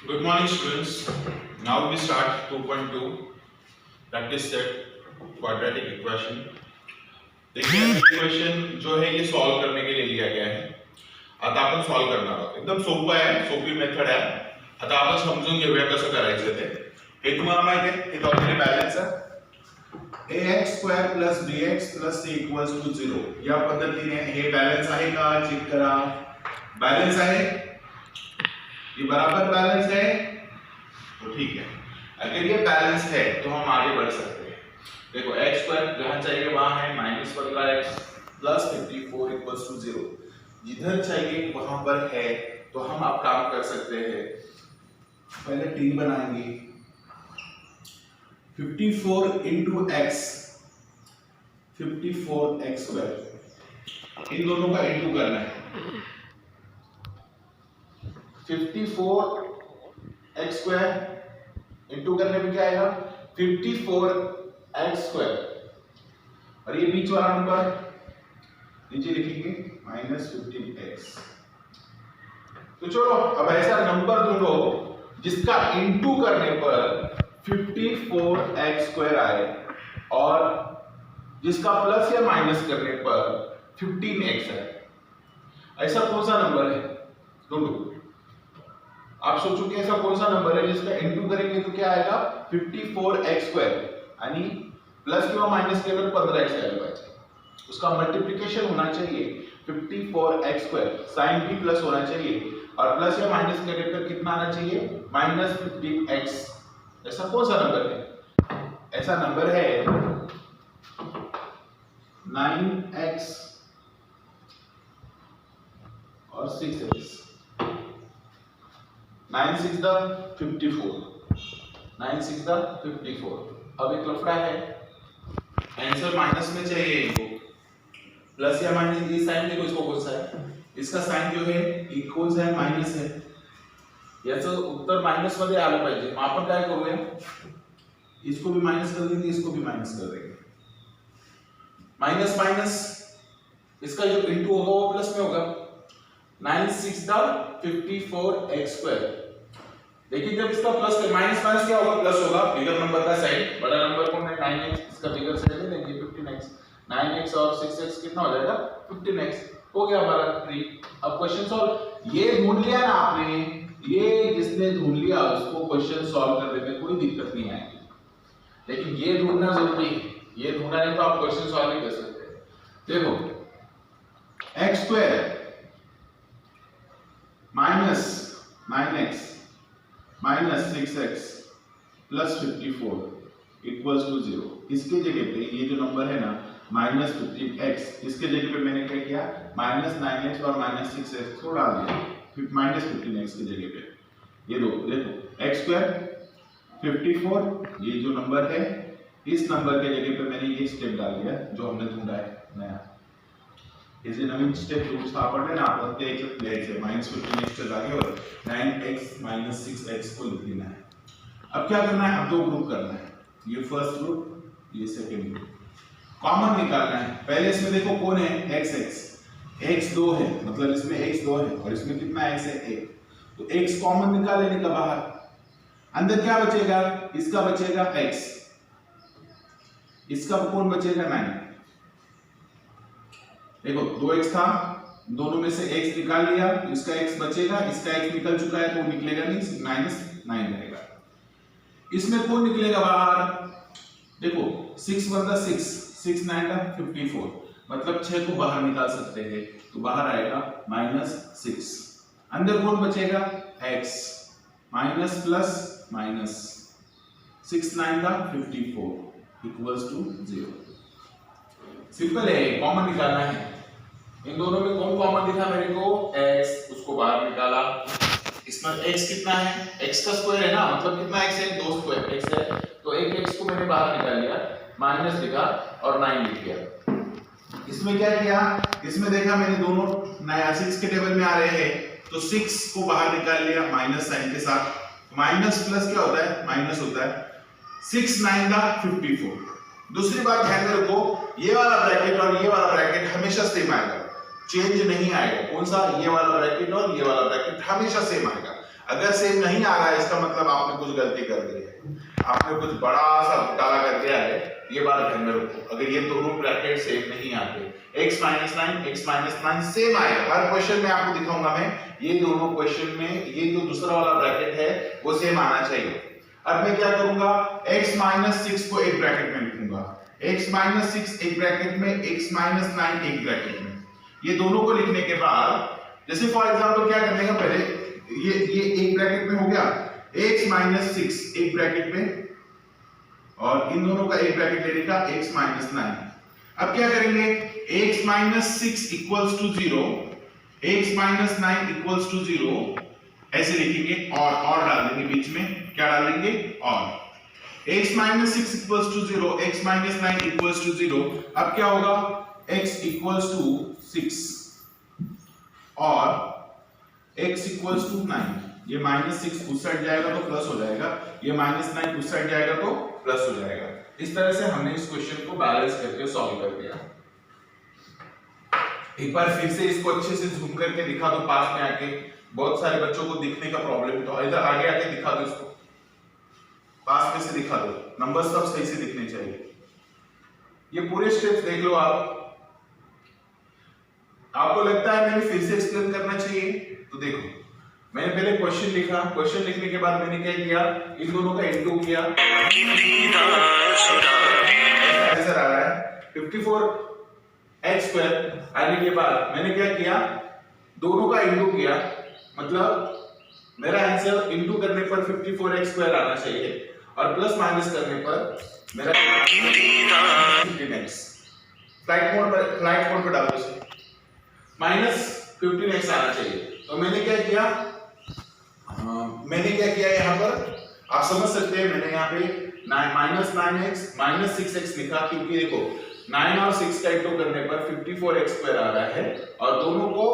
Good morning students. Now we start 2.2 practice set quadratic equation. देखिए equation जो है ये सॉल्व करने के लिए लिया गया है. आता आपण सॉल्व करणार आहोत. एकदम सोपं आहे, सोपी मेथड आहे. आता आपण समजून घेऊया कसं करायचं ते. हे तुम्हाला माहिती आहे, हे ऑलरेडी बॅलन्स आहे. ax² + bx + c = 0 या पद्धतीने हे बॅलन्स आहे का चेक करा. बॅलन्स आहे, ये बराबर बैलेंस है तो ठीक है. अगर ये बैलेंस है तो हम आगे बढ़ सकते हैं. देखो x² जहां चाहिए वहां है -15x + 54 = 0. जिधर चाहिए वहां पर है तो हम अब काम कर सकते हैं. पहले t बनाएंगे. 54 × x 54x², इन दोनों का इंटू करना है. 54x² इंटू करने में क्या आएगा 54x² और ये बीच वाला नंबर नीचे लिखेंगे -15x. तो चलो अब ऐसा नंबर ढूंढो जिसका इंटू करने पर 54x² आए और जिसका प्लस या माइनस करने पर 15x आए. ऐसा कौन सा नंबर है ढूंढो. आप सोचो कि ऐसा कौन सा नंबर है जिसका इंटू करेंगे तो क्या आएगा 54x² यानी प्लस किंवा माइनस केलं 15x आलं पाहिजे. उसका मल्टीप्लिकेशन होना चाहिए 54x², साइन भी प्लस होना चाहिए और प्लस या माइनस करने पर कितना आना चाहिए -15x. ऐसा कौन सा नंबर है. ऐसा नंबर है 9x और 6x. 9 6 द 54. 9 6 द 54. अब एक लफड़ा है, आंसर माइनस में चाहिए इनको. प्लस या माइनस ये साइन देखो इसको कौन सा है. इसका साइन जो है इक्वल्स है माइनस है. याचं उत्तर माइनस मध्ये आलं पाहिजे. मग आपण काय करूया, इसको भी माइनस कर देंगे, इसको भी माइनस कर देंगे. माइनस माइनस इसका जो इंटू होगा वो प्लस में होगा. 9 6 द 54x². देखिए जब इसका प्लस माइनस माइनस क्या होगा प्लस होगा. बिगर नंबर का साइड बड़ा नंबर कौन है 9x, इसका बिगर साइड ले लेंगे 15x. 9x और 6x कितना हो जाएगा 15x. हो गया हमारा 3. अब क्वेश्चन सॉल्व. ये ढूंढ लिया ना आपने, ये जिसने ढूंढ लिया उसको क्वेश्चन सॉल्व करने में कोई दिक्कत नहीं आएगी. लेकिन ये ढूंढना जरूरी है. ये ढूंढा नहीं तो आप क्वेश्चन सॉल्व नहीं कर सकते. देखो x² -9x -6x + 54 = 0. इसके जगह पे ये जो नंबर है ना -15x, इसके जगह पे मैंने क्या किया -9x और -6x को डाल दिया. फिर -15x की जगह पे ये दो देखो x² 54. ये जो नंबर है इस नंबर के जगह पे मैंने ये स्टेप डाल दिया जो हमने ढूंढा है नया. इसे नवीन स्टेप जो सापडले ना आपण ते याच्यात लिहायचं -15x च्या जागेवर 9x - 6x को लिख देना है. अब क्या करना है, अब दो ग्रुप करना है. ये फर्स्ट ग्रुप, ये सेकंड ग्रुप. कॉमन निकालना है. पहले इसमें देखो कौन है x. x 2 है, मतलब इसमें x 2 है और इसमें कितना x है 1. तो x कॉमन निकाल लेने का बाहर. अंदर क्या बचेगा, इसका बचेगा x, इसका कौन बचेगा 9. देखो 2x था, दोनों में से x निकाल लिया, इसका x बचेगा, इसका x निकल चुका है तो निकलेगा नहीं, -9 रहेगा. इसमें कौन निकलेगा बाहर. देखो 6 * 6 6 9 = 54, मतलब 6 को बाहर निकाल सकते हैं तो बाहर आएगा -6. अंदर कौन बचेगा x, minus plus minus 6 9 = 54 = 0. Simple है, कॉमन निकालना है. इन दोनों में कौन कॉमन दिखा मेरे को x, उसको बाहर निकाला. इसमें x कितना है, x का स्क्वायर है ना, मतलब कितना x है 2 स्क्वायर x है. तो एक x को मैंने बाहर निकाल लिया, माइनस लिखा और 9 लिख दिया. इसमें क्या किया, इसमें देखा मैंने दोनों नया 6 के टेबल में आ रहे हैं तो 6 को बाहर निकाल लिया माइनस साइन के साथ. माइनस प्लस क्या होता है, माइनस होता है. 6 9 = 54. दूसरी बात ध्यान में रखो, ये वाला ब्रैकेट और ये वाला ब्रैकेट हमेशा सेम आएगा. चेंज नहीं आएगा। कौन सा? ये वाला ब्रैकेट और ये वाला ब्रैकेट हमेशा सेम आएगा। अगर सेम नहीं आ रहा है इसका मतलब आपने कुछ गलती कर दी है, आपने कुछ बड़ा सा घोटाला कर दिया है, ये बात ध्यान में रखो। अगर ये दोनों ब्रैकेट सेम नहीं आते, x माइनस 9 सेम आएगा। हर क्वेश्चन में आपको दिखाऊंगा मैं, ये दोनों क्वेश्चन में ये जो दूसरा वाला ब्रैकेट है वो सेम आना चाहिए। अब मैं क्या करूंगा, x माइनस 6 को एक ब्रैकेट में लिखूंगा, x माइनस 6 एक ब्रैकेट में, x माइनस 9 एक ब्रैकेट में। ये दोनों को लिखने के बाद जैसे फॉर एग्जांपल क्या करने का, पहले ये एक ब्रैकेट में हो गया, x माइनस 6 एक ब्रैकेट में और इन दोनों का एक ब्रैकेट लेने का x माइनस 9। अब क्या करेंगे, x minus 6 equals to 0, x minus 9 equals to 0 ऐसे लिखेंगे और डाल देंगे बीच में। क्या डालेंगे? और x minus 6 equals to 0, x minus 9 equals to 0। अब क्या होगा, x इक्वल्स टू 6 और x इक्वल्स टू 9। ये माइनस 6 उस साइड जाएगा तो प्लस हो जाएगा, ये माइनस 9 उस साइड जाएगा तो प्लस हो जाएगा। इस तरह से हमने इस क्वेश्चन को बैलेंस करके सॉल्व कर दिया। एक बार फिर से इसको अच्छे से जूम करके दिखा दो पास में आके, बहुत सारे बच्चों को दिखने का प्रॉब्लम, तो इधर आगे आके दिखा दो, इसको पास में से दिखा दो, नंबर सब सही से दिखने चाहिए। ये पूरे स्टेप्स देख लो आप। आपको लगता है मैंने फिर से एक्सप्लेन करना चाहिए? तो देखो, मैंने पहले क्वेश्चन लिखा, क्वेश्चन लिखने के बाद मैंने क्या किया, इन दोनों का इनटू किया, आंसर आ रहा है 54x² आने के बाद मैंने क्या किया, दोनों का इनटू किया, मतलब मेरा आंसर इनटू करने पर 54x² आना चाहिए और प्लस माइनस करने पर मेरा 15x। फ्लाइट मोड पर डाल दो, माइनस 15x आना चाहिए। तो मैंने क्या किया, यहाँ पर आप समझ सकते हैं, मैंने यहाँ पे माइनस 9x माइनस 6x लिखा, क्योंकि देखो 9 और 6 का इंटू करने पर 54x² आ रहा है और दोनों को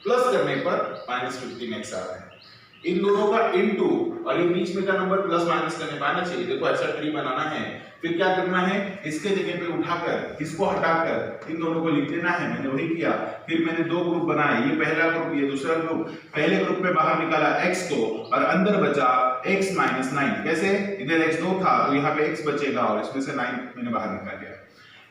प्लस करने पर माइनस 15x आ रहा है। इन दोनों का इनटू और ये बीच में का नंबर प्लस माइनस करने पर आना चाहिए। देखो ऐसा ट्री बनाना है, फिर क्या करना है, इसके जगह पे उठाकर इसको हटाकर इन दोनों को लिख देना है। मैंने वही किया। फिर मैंने दो ग्रुप बनाए, ये पहला ग्रुप, ये दूसरा ग्रुप। पहले ग्रुप में बाहर निकाला x को और अंदर बचा x माइनस 9। कैसे? इधर x 2 था तो यहाँ पे x बचेगा और इसमें से 9 मैंने बाहर निकाल दिया।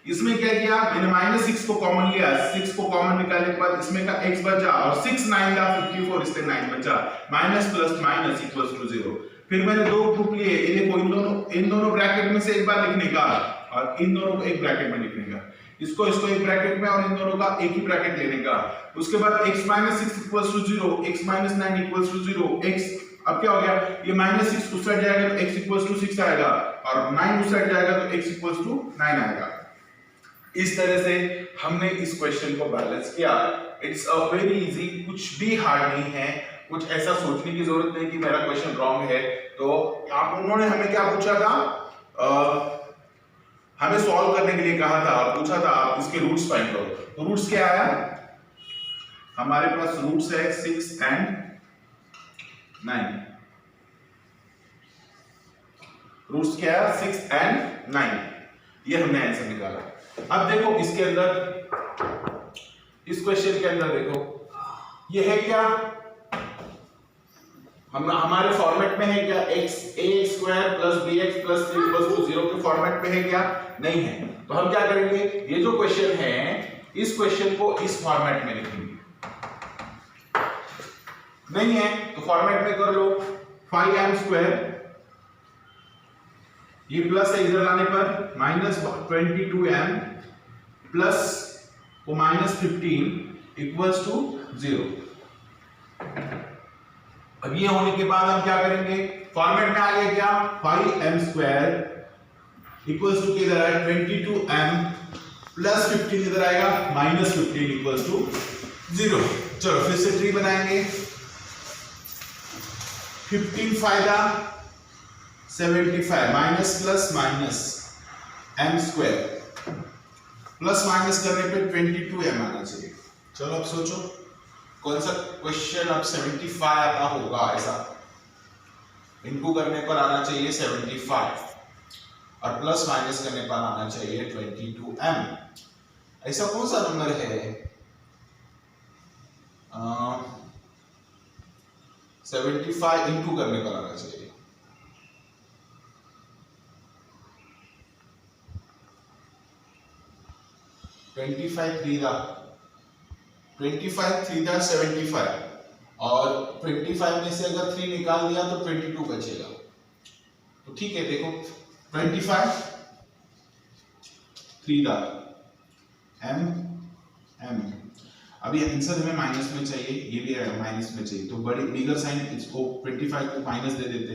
इसमें क्या किया, मैंने माइनस 6 को कॉमन लिया, 6 को कॉमन निकालने के बाद इसमें का x बचा और 6 9 का 54, इससे 9 बचा, minus plus minus equals to 0। फिर मैंने दो ग्रुप लिए, देखो इन दोनों ब्रैकेट में से एक बार लिखने का और इन दोनों को एक ब्रैकेट में लिखने का, इसको एक ब्रैकेट में और इन दोनों का एक ही ब्रैकेट लेने का। उसके बाद x minus 6 equals to 0, x minus 9 equals to 0, x अब क्या हो गया, ये माइनस 6 उस साइड जाएगा तो x इक्वल्स टू 6 आएगा और 9 उस साइड जाएगा तो x इक्वल्स टू 9 आएगा। इस तरह से हमने इस क्वेश्चन को बैलेंस किया। इट्स अ वेरी इजी, कुछ भी हार्ड नहीं है, कुछ ऐसा सोचने की जरूरत नहीं कि मेरा क्वेश्चन रॉन्ग है। तो आप उन्होंने हमें क्या पूछा था, हमें सॉल्व करने के लिए कहा था और पूछा था आप इसके रूट्स फाइंड करो। तो रूट्स क्या आया, हमारे पास रूट्स है 6 and 9। रूट्स क्या है, 6 and 9, ये हमने आंसर निकाला। अब देखो इसके अंदर, इस क्वेश्चन के अंदर देखो, ये है क्या, हम हमारे फॉर्मेट में है क्या, ax² plus bx plus 3 equals to 0 के फॉर्मेट में है क्या, नहीं है। तो हम क्या करेंगे, ये जो क्वेश्चन है इस क्वेश्चन को इस फॉर्मेट में लिखेंगे। नहीं है तो फॉर्मेट में कर लो, 5m², ये प्लस है, इधर लाने पर माइनस 22m प्लस को माइनस 15 इक्वल्स टू 0। अब ये होने के बाद हम क्या करेंगे, फॉर्मेट में आ गया क्या, 5m² इक्वल्स टू किधर है 22m प्लस 15 इधर आएगा माइनस 15 इक्वल्स टू 0। चलो फिर से ट्री बनाएंगे, 15 फायदा 75 minus plus minus m² plus minus करने पे 22m आना चाहिए। चलो अब सोचो कौन सा क्वेश्चन अब 75 आता होगा, ऐसा इनटू करने पर आना चाहिए 75 और प्लस माइनस करने पर आना चाहिए 22m। ऐसा कौन सा नंबर है 75 इंटू करने पर आना चाहिए। 25 3 दा 75 और 25 में से अगर 3 निकाल दिया तो 22 बचेगा। तो ठीक है, देखो 25 3 दा m m। अभी आंसर हमें माइनस में चाहिए, ये भी माइनस में चाहिए, तो बड़ी बिगर साइन इसको 25 को माइनस दे देते।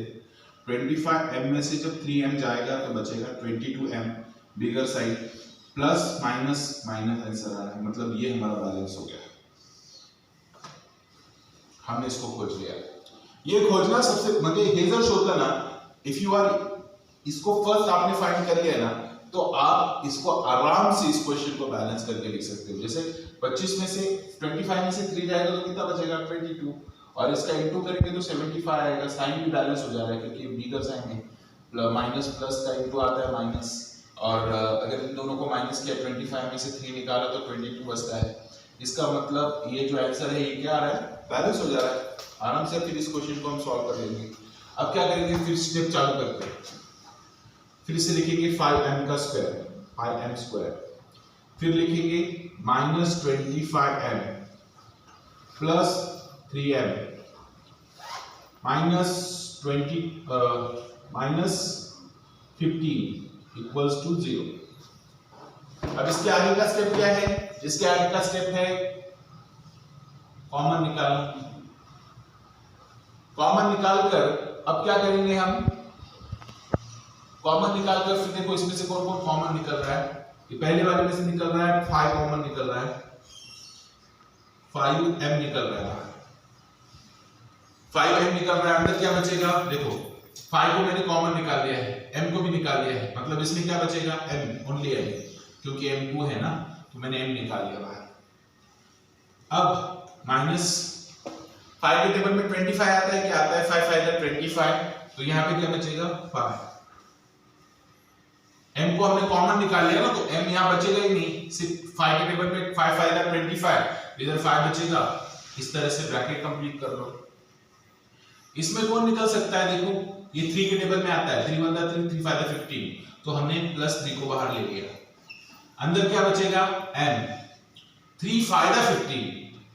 25 m में से जब 3m जाएगा तो बचेगा 22m bigger sign plus minus minus answer आ रहा है, मतलब ये हमारा बैलेंस हो गया। हमने इसको खोज लिया। ये खोजना सबसे मतलब हेजर होता ना, इफ यू आर इसको फर्स्ट आपने फाइंड कर लिया ना तो आप इसको आराम से इस क्वेश्चन को बैलेंस करके लिख सकते हो। जैसे 25 में से 25 में से 3 जाएगा तो कितना बचेगा 22 और इसका इनटू करेंगे तो 75 आएगा। साइन भी बैलेंस हो जा रहा है क्योंकि बिगर साइन है, माइनस प्लस का इनटू आता है माइनस, और अगर इन दोनों को माइनस किया 25 में से 3 निकाला तो 22 बचता है। इसका मतलब ये जो आंसर है ये क्या आ रहा है, बैलेंस हो जा रहा है। आराम से फिर इस क्वेश्चन को हम सॉल्व कर लेंगे। अब क्या करेंगे, फिर स्टेप चालू करते हैं। फिर से लिखेंगे 5m का स्क्वायर 5m स्क्वायर, फिर लिखेंगे minus 25m plus 3m minus 15 equals to 0। अब इसके आगे का स्टेप क्या है, इसके आगे का स्टेप है कॉमन निकालना। कॉमन निकालकर अब क्या करेंगे हम, कॉमन निकालकर फिर देखो इसमें से कौन कौन कॉमन निकल रहा है। ये पहले वाले में से निकल रहा है 5 कॉमन निकल रहा है, 5m निकल रहा है, 5m निकल रहा है। अंदर क्या बचेगा, देखो 5 को मैंने कॉमन निकाल लिया है, m को भी निकाल लिया है, मतलब इसमें क्या बचेगा m, ओनली m, क्योंकि m 2 है ना तो मैंने m निकाल लिया बाहर। अब माइनस 5 के टेबल में 25 आता है, क्या आता है 5 5 25, तो यहाँ पे क्या बचेगा 5। m को हमने कॉमन निकाल लिया ना तो m यहाँ बचेगा ही नहीं, सिर्फ 5 के टेबल पे 5 5 25, इधर 5 बचेगा। इस तरह से ब्रैकेट कंप्लीट कर लो। इसमें कौन निकल सकता है, देखो ये 3 के टेबल में आता है, 3 1 3 3 5 15, तो हमने प्लस 3 को बाहर ले लिया। अंदर क्या बचेगा m, 3 5 15,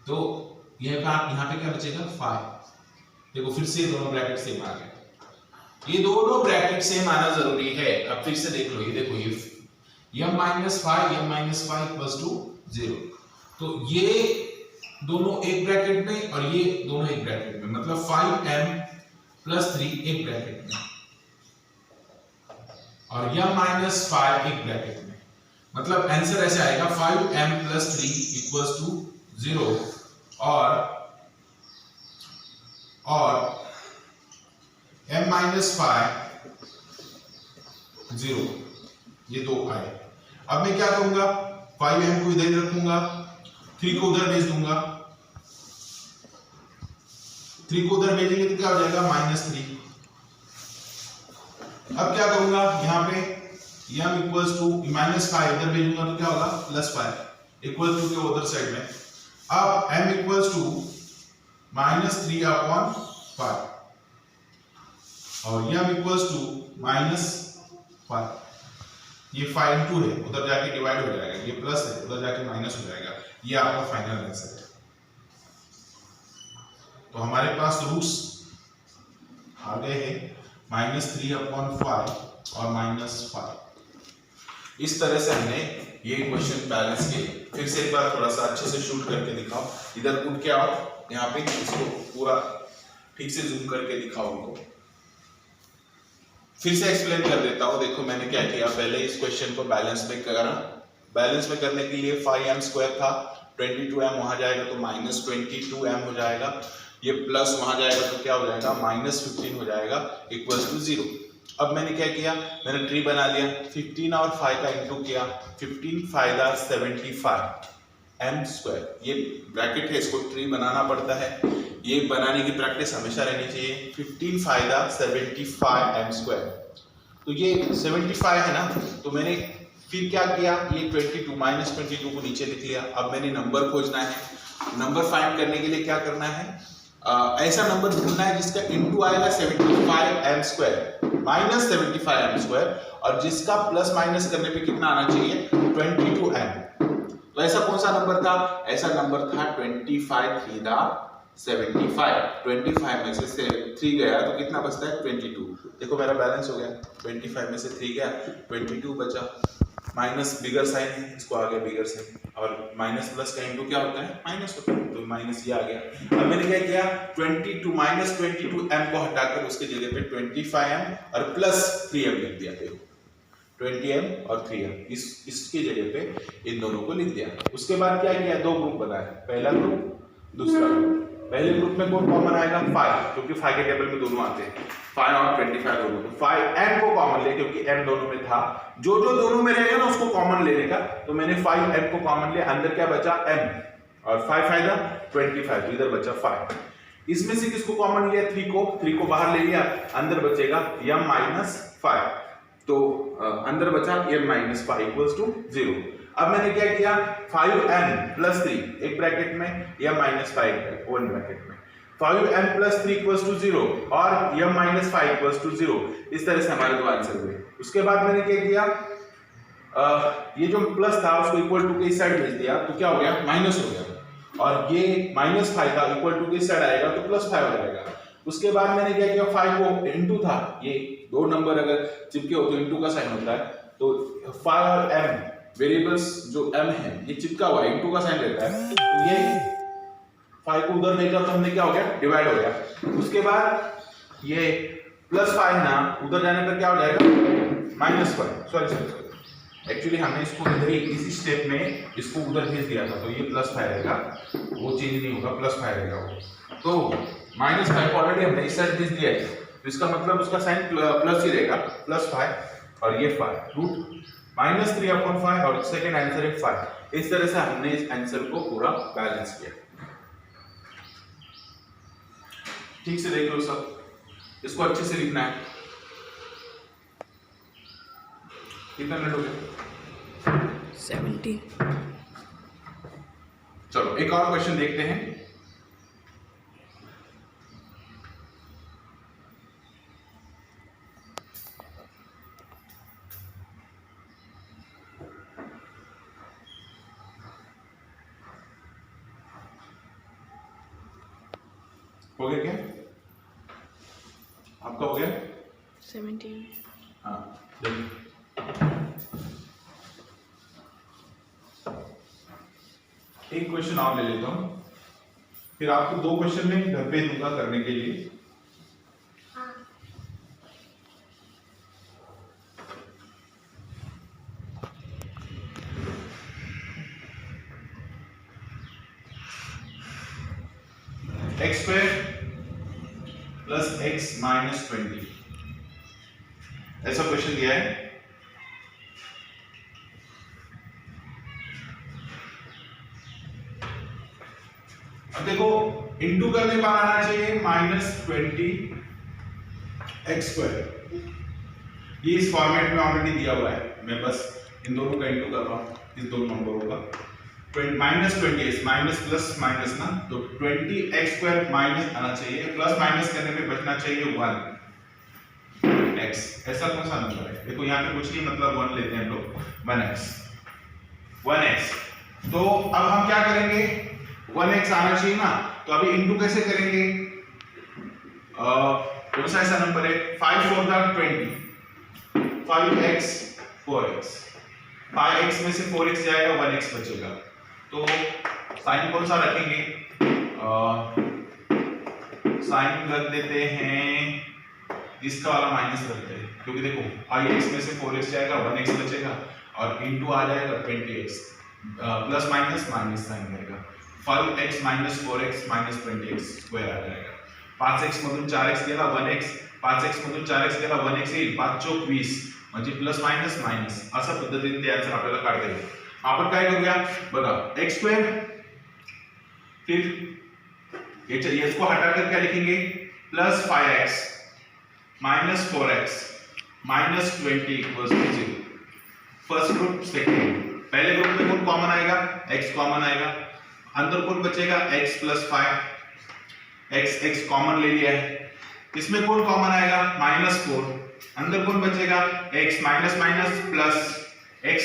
तो यहाँ पे क्या बचेगा 5। देखो फिर से दोनों ब्रैकेट सेम आ गए, ये दोनों ब्रैकेट सेम आना जरूरी है। अब फिर से देख लो, ये देखो ये m माइनस 5 इक्वल्स टू 0, तो ये दोनों एक ब्रैकेट में और ये दोनों एक ब्रैकेट में, मतलब 5m प्लस 3 एक ब्रैकेट में और m माइनस 5 एक ब्रैकेट में, मतलब आंसर ऐसे आएगा 5m प्लस 3 इक्वल्स टू 0 और m माइनस 5 0, ये दो आए। अब मैं क्या करूंगा, 5m को इधर रखूंगा, 3 को उधर भेज दूंगा, 3 को उधर भेजेंगे तो क्या हो जाएगा -3। अब क्या करूंगा, यहाँ पे m इक्वल्स टू -5 इधर भेजूंगा तो क्या होगा +5 इक्वल टू के उधर साइड में। अब m इक्वल्स टू -3/5 और m इक्वल्स टू -5, ये 5 2 है, उधर जाके डिवाइड हो जाएगा, ये प्लस है उधर जाके माइनस हो जाएगा, ये आपका फाइनल आंसर है। तो हमारे पास रूट्स आ गए हैं -3/5 और -5। इस तरह से हमने ये क्वेश्चन बैलेंस किए। फिर से एक बार थोड़ा सा अच्छे से शूट करके दिखाओ, इधर उठ के आओ, यहाँ पे इसको पूरा ठीक से जूम करके दिखाओ उनको। फिर से एक्सप्लेन कर देता हूँ। देखो मैंने क्या किया, पहले इस क्वेश्चन को बैलेंस में करा। बैलेंस में करने के लिए 5m स्क्वायर था, 22m वहां जाएगा तो -22m हो जाएगा, ये प्लस वहां जाएगा तो क्या हो जाएगा -15 हो जाएगा इक्वल्स टू 0। अब मैंने क्या किया, मैंने ट्री बना लिया, 15 और 5 का इंटू किया, 15 5 75 m स्क्वायर, ये ब्रैकेट है, इसको ट्री बनाना पड़ता है, ये बनाने की प्रैक्टिस हमेशा रहनी चाहिए। 15 5 75 m स्क्वायर, तो ये 75 है ना, तो मैंने फिर क्या किया, ये 22 -22 को नीचे लिख लिया। अब मैंने नंबर खोजना है, नंबर फाइंड करने के लिए क्या करना है, ऐसा नंबर ढूंढना है जिसका इनटू आएगा 75m² माइनस 75m² और जिसका प्लस माइनस करने पे कितना आना चाहिए 22m। तो ऐसा कौन सा नंबर था, ऐसा नंबर था 25 3 दा 75। 25 में से 3 गया तो कितना बचता है 22। देखो मेरा बैलेंस हो गया, 25 में से 3 गया 22 बचा, माइनस बिगर साइन है इसको आ गया बिगर साइन, और माइनस प्लस का इनटू क्या होता है माइनस होता है, तो माइनस ये आ गया। अब मैंने क्या किया 22 माइनस 22m को हटाकर उसके जगह पे 25m और प्लस 3m लिख दिया। देखो 20m और 3m इसकी जगह पे इन दोनों को लिख दिया। उसके बाद क्या किया, दो ग्रुप बनाया, पहला ग्रुप दूसरा ग्रुप। पहले ग्रुप में कौन कॉमन आएगा 5, क्योंकि 5 के टेबल में दोनों आते हैं, 5 और 25 दोनों, तो 5m को कॉमन ले क्योंकि m दोनों में था, जो जो दोनों में रहेगा ना उसको कॉमन लेने का, तो मैंने 5m को कॉमन लिया, अंदर क्या बचा m और 5 फायदा 25, तो इधर बचा 5। इसमें से किसको कॉमन लिया 3 को बाहर ले लिया, अंदर बचेगा m माइनस 5, तो अंदर बचा m माइनस 5 इक्वल्स टू 0। अब मैंने क्या किया 5m प्लस 3 एक ब्रैकेट में m माइनस 5 वन ब्रैकेट में, 5m प्लस 3 इक्वल्स टू 0 और m माइनस 5 इक्वल्स टू 0। इस तरह से हमारे दो आंसर हुए। उसके बाद मैंने क्या किया, ये जो प्लस था उसको इक्वल टू के इस साइड भेज दिया, तो क्या हो गया माइनस हो गया, और ये माइनस 5 था इक्वल टू के इस साइड आएगा तो प्लस 5 हो जाएगा। उसके बाद मैंने क्या किया 5 को इनटू था, ये दो नंबर अगर चिपके हो तो इनटू का साइन होता है, तो 5 और m वेरिएबल्स जो m है ये चिपका हुआ है, इनटू का साइन रहता है, तो ये 5 को उधर भेजा तो हमने क्या हो गया डिवाइड हो गया। उसके बाद ये प्लस 5 ना उधर जाने पर क्या हो जाएगा माइनस 5, सॉरी एक्चुअली हमने इसको इधर ही इसी स्टेप में इसको उधर भेज दिया था, तो ये प्लस 5 रहेगा, वो चेंज नहीं होगा, प्लस 5 रहेगा वो, तो माइनस 5 ऑलरेडी हमने इस साइड भेज दिया है, तो इसका मतलब उसका साइन प्लस ही रहेगा, प्लस 5 और ये 5 रूट माइनस 3/5 और सेकंड आंसर है 5। इस तरह से हमने इस आंसर को पूरा बैलेंस किया। ठीक से देख लो सब, इसको अच्छे से लिखना है। कितना मिनट हो गया 70। चलो एक और क्वेश्चन देखते हैं। हो गया क्या आपका, हो गया 17। हाँ देखिए एक क्वेश्चन और ले लेता हूं, फिर आपको दो क्वेश्चन में घर पे दूंगा करने के लिए। x square plus x minus 20 ऐसा क्वेश्चन दिया है। अब देखो इंटू करने पर आना चाहिए -20 x स्क्वायर, ये इस फॉर्मेट में ऑलरेडी दिया हुआ है, मैं बस इन दोनों का इंटू कर रहा हूं, इस दोनों नंबरों का -20 माइनस प्लस माइनस ना, तो 20x स्क्वायर माइनस आना चाहिए, प्लस माइनस करने पे बचना चाहिए 1x। ऐसा कौन सा नंबर है, देखो यहाँ पे कुछ नहीं, मतलब 1 लेते हैं हम लोग, 1x। तो अब हम क्या करेंगे 1x आना चाहिए ना, तो अभी इंटू कैसे करेंगे, कौन सा ऐसा नंबर है 5 4 20, 5x 4x, 5x में से 4x जाएगा 1x बचेगा, तो साइन कौन सा रखेंगे, साइन रख देते हैं इसका वाला माइनस रखते हैं, क्योंकि देखो 5x में से 4x जाएगा 1x बचेगा और इनटू आ जाएगा 20x, plus minus minus sign रहेगा, 5x minus 4x minus 20x square आ जाएगा, 5x मधून 4x गेला 1x, 5x मधून 4x गेला 1x येईल, 5 चौक 20 म्हणजे प्लस माइनस माइनस, अशा पद्धतीने ते आन्सर आपल्याला काढता येईल। आपण काय करूया बघा x स्क्वायर, फिर इसको हटाकर क्या लिखेंगे plus 5x minus 4x minus 20 equals to 0। First group second group, पहले ग्रुप में कौन कॉमन आएगा x कॉमन आएगा, अंदर कौन बचेगा x प्लस 5, x कॉमन ले लिया है, इसमें कौन कॉमन आएगा -4, अंदर कौन बचेगा x minus minus plus x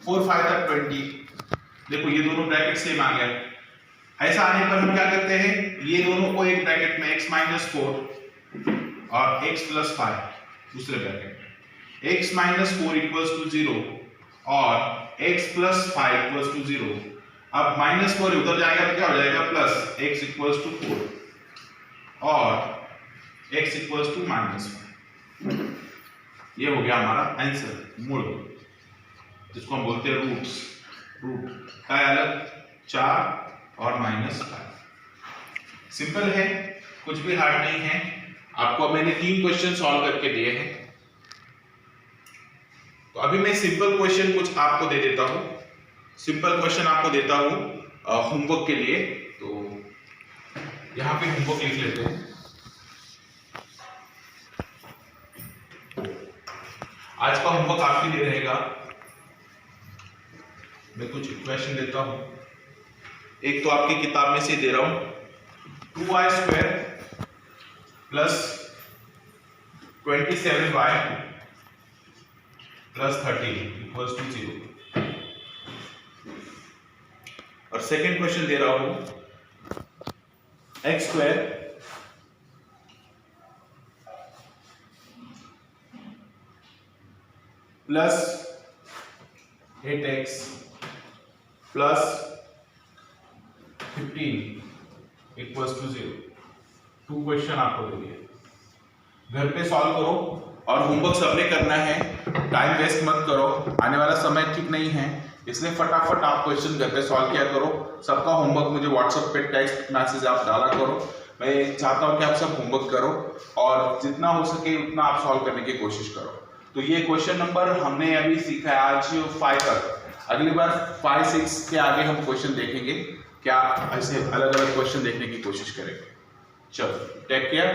4 5 20। देखो ये दोनों ब्रैकेट सेम आ गया। ऐसा आने पर हम क्या करते हैं, ये दोनों को एक ब्रैकेट में x माइनस 4 और x प्लस 5 दूसरे ब्रैकेट में, x माइनस 4 इक्वल्स टू 0 और x प्लस 5 इक्वल्स टू 0। अब -4 उधर जाएगा तो क्या हो जाएगा प्लस x इक्वल्स टू 4 और x इक्वल्स टू -1। ये हो गया हमारा आंसर, मूल, जिसको हम बोलते हैं रूट का अलग 4 और -5। सिंपल है, कुछ भी हार्ड नहीं है। आपको मैंने 3 क्वेश्चन सॉल्व करके दिए हैं, तो अभी मैं सिंपल क्वेश्चन कुछ आपको दे देता हूं, सिंपल क्वेश्चन आपको देता हूं होमवर्क के लिए। तो यहां पे होमवर्क लिख लेते हैं। आज का होमवर्क आपके लिए रहेगा, मैं कुछ इक्वेशन देता हूं, एक तो आपकी किताब में से दे रहा हूं, 2y² plus 27y plus 13 equals to 0। और सेकेंड क्वेश्चन दे रहा हूं, x² plus 8x plus 15 equals to 0। 2 question आपको दे दिए, घर पे सॉल्व करो और होमवर्क सबने करना है, टाइम वेस्ट मत करो, आने वाला समय ठीक नहीं है, इसलिए फटाफट आप क्वेश्चन घर पे सॉल्व किया करो। सबका होमवर्क मुझे व्हाट्सएप पे टेक्स्ट मैसेज आप डाला करो। मैं चाहता हूं कि आप सब होमवर्क करो और जितना हो सके उतना आप सॉल्व करने की कोशिश करो। तो ये क्वेश्चन नंबर हमने अभी सीखा है आज 5 तक। अगली बार 5 6 के आगे हम क्वेश्चन देखेंगे, क्या ऐसे अलग अलग क्वेश्चन देखने की कोशिश करेंगे। चलो, टेक केयर।